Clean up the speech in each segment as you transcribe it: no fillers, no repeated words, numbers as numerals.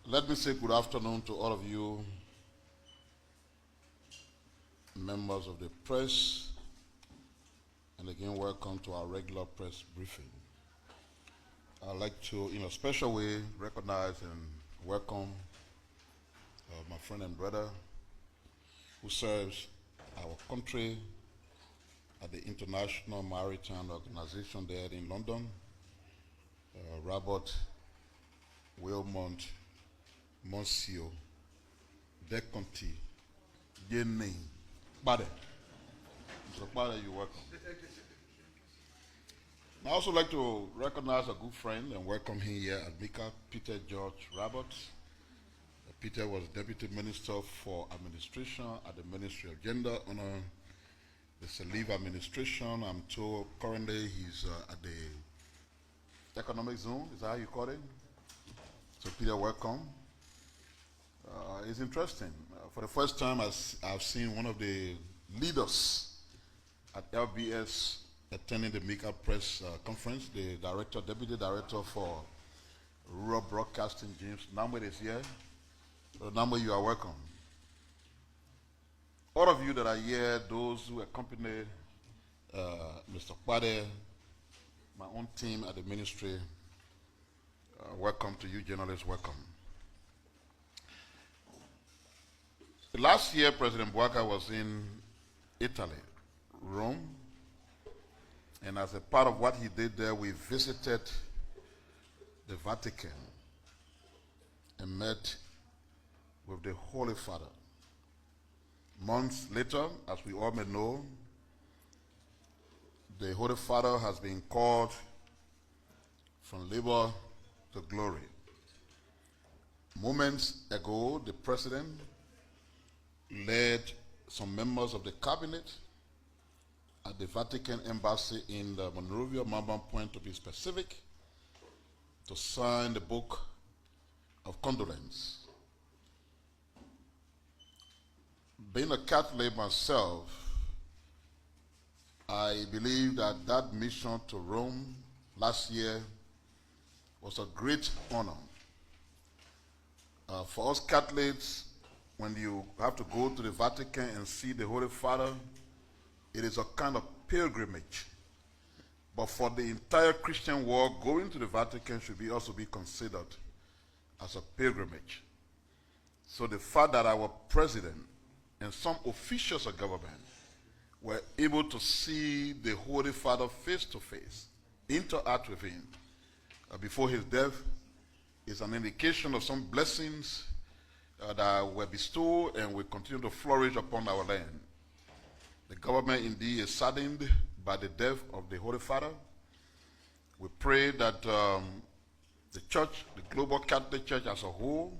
Let me say good afternoon to all of you, members of the press, and again, welcome to our regular press briefing. I'd like to, in a special way, recognize and welcome my friend and brother who serves our country at the International Maritime Organization there in London, Robert Wilmont Monsieur Deconti Yene Bade. Mr. Bade, you're welcome. I also like to recognize a good friend and welcome him here at MICAT, Peter George Roberts. Peter was Deputy Minister for Administration at the Ministry of Gender under the Saliva administration. I'm told currently he's at the Economic Zone, is that how you call it? So Peter, welcome. It's interesting. For the first time, I've seen one of the leaders at LBS attending the MICAT press conference, the Deputy Director for Rural Broadcasting, James Namwe, is here. So Namwe, you are welcome. All of you that are here, those who accompany Mr. Kwade, my own team at the ministry, welcome to you, journalists, welcome. Last year, President Bouaka was in Italy, Rome, and as a part of what he did there, we visited the Vatican and met with the Holy Father. Months later, as we all may know, the Holy Father has been called from labor to glory. Moments ago, the President led some members of the cabinet at the Vatican Embassy in the Monrovia, Mamba Point to be specific, to sign the book of condolence. Being a Catholic myself, I believe that that mission to Rome last year was a great honor. For us Catholics, when you have to go to the Vatican and see the Holy Father, it is a kind of pilgrimage. But for the entire Christian world, going to the Vatican should also be considered as a pilgrimage. So the fact that our president and some officials of government were able to see the Holy Father face to face, interact with him before his death, is an indication of some blessings that were bestowed and will continue to flourish upon our land. The government indeed is saddened by the death of the Holy Father. We pray that the church, the global Catholic Church as a whole,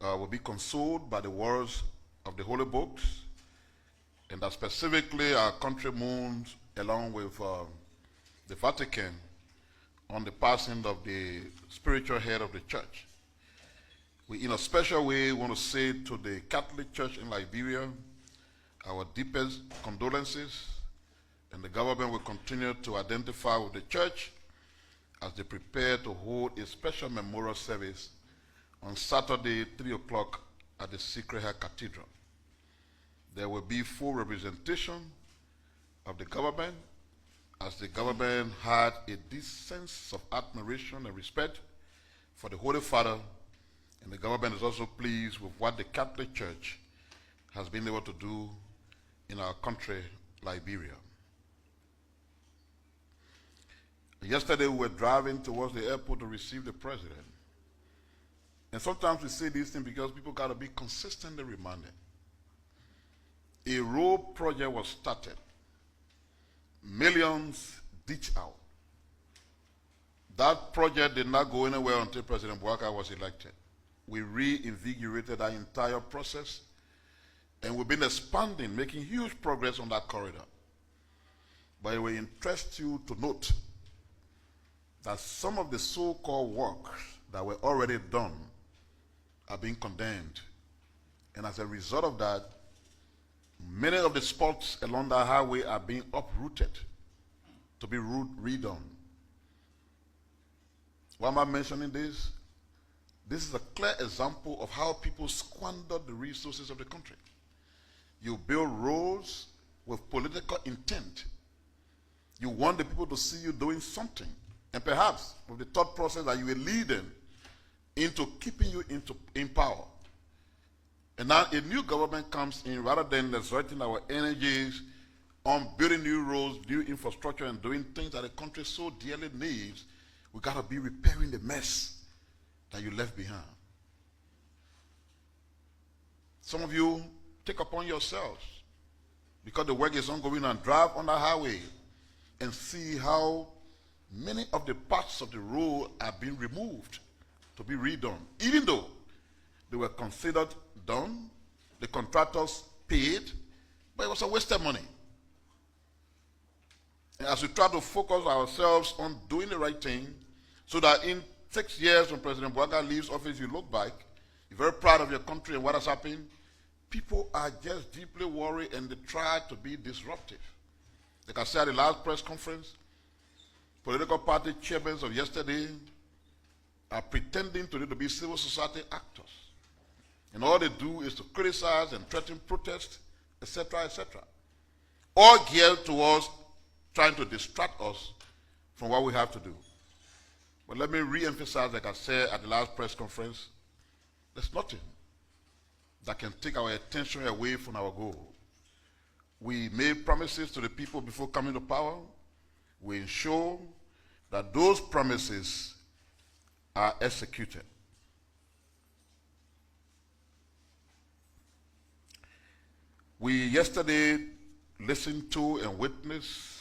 will be consoled by the words of the Holy Books, and that specifically our country mourns along with the Vatican on the passing of the spiritual head of the church. We, in a special way, want to say to the Catholic Church in Liberia our deepest condolences, and the government will continue to identify with the church as they prepare to hold a special memorial service on Saturday, 3 o'clock at the Sacred Heart Cathedral. There will be full representation of the government, as the government had a deep sense of admiration and respect for the Holy Father, and the government is also pleased with what the Catholic Church has been able to do in our country, Liberia. Yesterday we were driving towards the airport to receive the president. And sometimes we say these things because people got to be consistently reminded. A road project was started. Millions ditched out. That project did not go anywhere until President Bouaka was elected. We reinvigorated that entire process, and we've been expanding, making huge progress on that corridor. But it will interest you to note that some of the so-called works that were already done are being condemned. And as a result of that, many of the spots along that highway are being uprooted to be redone. Why am I mentioning this? This is a clear example of how people squander the resources of the country. You build roads with political intent. You want the people to see you doing something. And perhaps with the thought process that you will lead them into keeping you in power. And now a new government comes in, rather than exerting our energies on building new roads, new infrastructure, and doing things that the country so dearly needs, we got to be repairing the mess that you left behind. Some of you take upon yourselves, because the work is ongoing, and drive on the highway and see how many of the parts of the road are being removed to be redone, even though they were considered done, the contractors paid, but it was a waste of money. And as we try to focus ourselves on doing the right thing, so that in 6 years when President Piah leaves office, you look back, you're very proud of your country and what has happened, people are just deeply worried and they try to be disruptive. Like I said at the last press conference, political party chairmen of yesterday are pretending to be civil society actors. And all they do is to criticize and threaten protest, etc., etc. All geared towards trying to distract us from what we have to do. But let me re-emphasize, like I said at the last press conference, there's nothing that can take our attention away from our goal. We made promises to the people before coming to power. We ensure that those promises are executed. We yesterday listened to and witnessed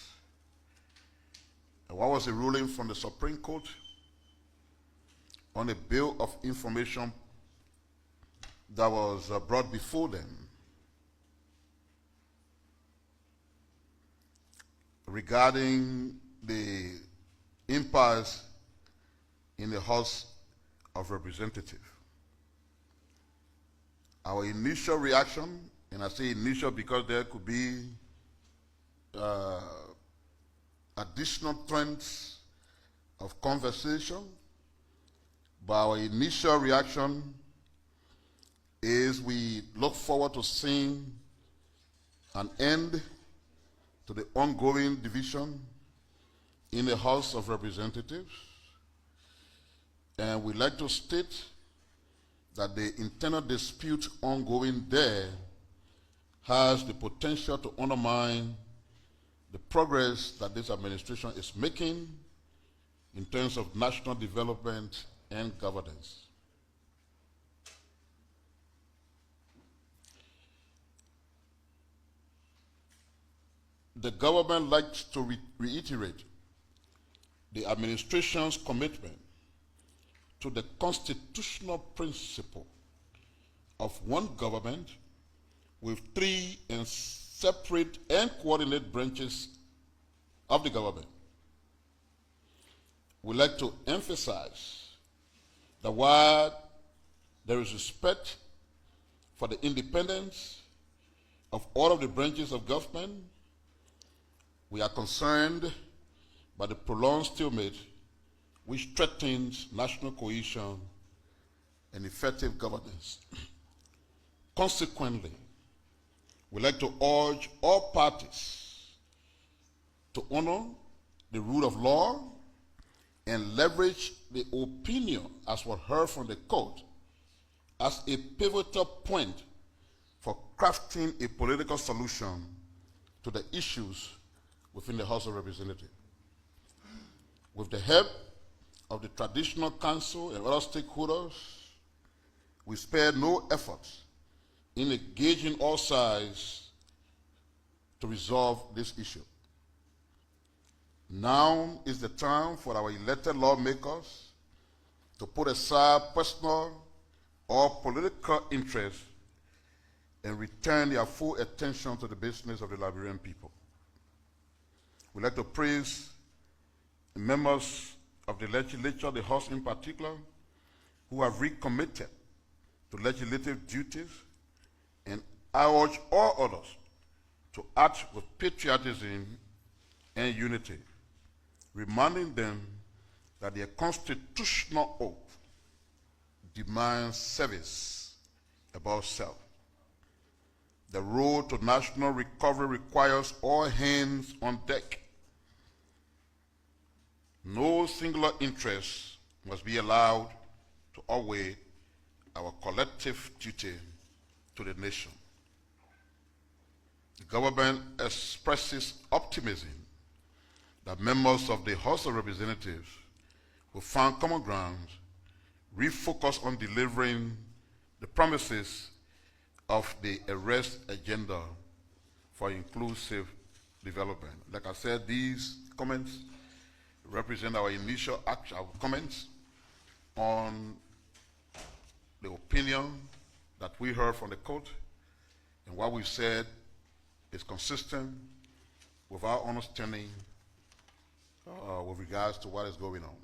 what was the ruling from the Supreme Court on a bill of information that was brought before them regarding the impasse in the House of Representatives. Our initial reaction, and I say initial because there could be additional trends of conversation, but our initial reaction is we look forward to seeing an end to the ongoing division in the House of Representatives. And we'd like to state that the internal dispute ongoing there has the potential to undermine the progress that this administration is making in terms of national development and governance. The government likes to reiterate the administration's commitment to the constitutional principle of one government with 3 and separate and coordinate branches of the government. We like to emphasize that while there is respect for the independence of all of the branches of government, we are concerned by the prolonged stalemate which threatens national cohesion and effective governance. Consequently, we like to urge all parties to honor the rule of law and leverage the opinion as was heard from the court as a pivotal point for crafting a political solution to the issues within the House of Representatives. With the help of the traditional council and other stakeholders, we spared no effort in engaging all sides to resolve this issue. Now is the time for our elected lawmakers to put aside personal or political interests and return their full attention to the business of the Liberian people. We'd like to praise the members of the legislature, the House in particular, who have recommitted to legislative duties, and I urge all others to act with patriotism and unity, reminding them that their constitutional oath demands service above self. The road to national recovery requires all hands on deck. No singular interest must be allowed to outweigh our collective duty to the nation. The government expresses optimism that members of the House of Representatives will find common ground, refocus on delivering the promises of the arrest agenda for inclusive development. Like I said, these comments represent our initial comments on the opinion that we heard from the court, and what we said is consistent with our understanding with regards to what is going on.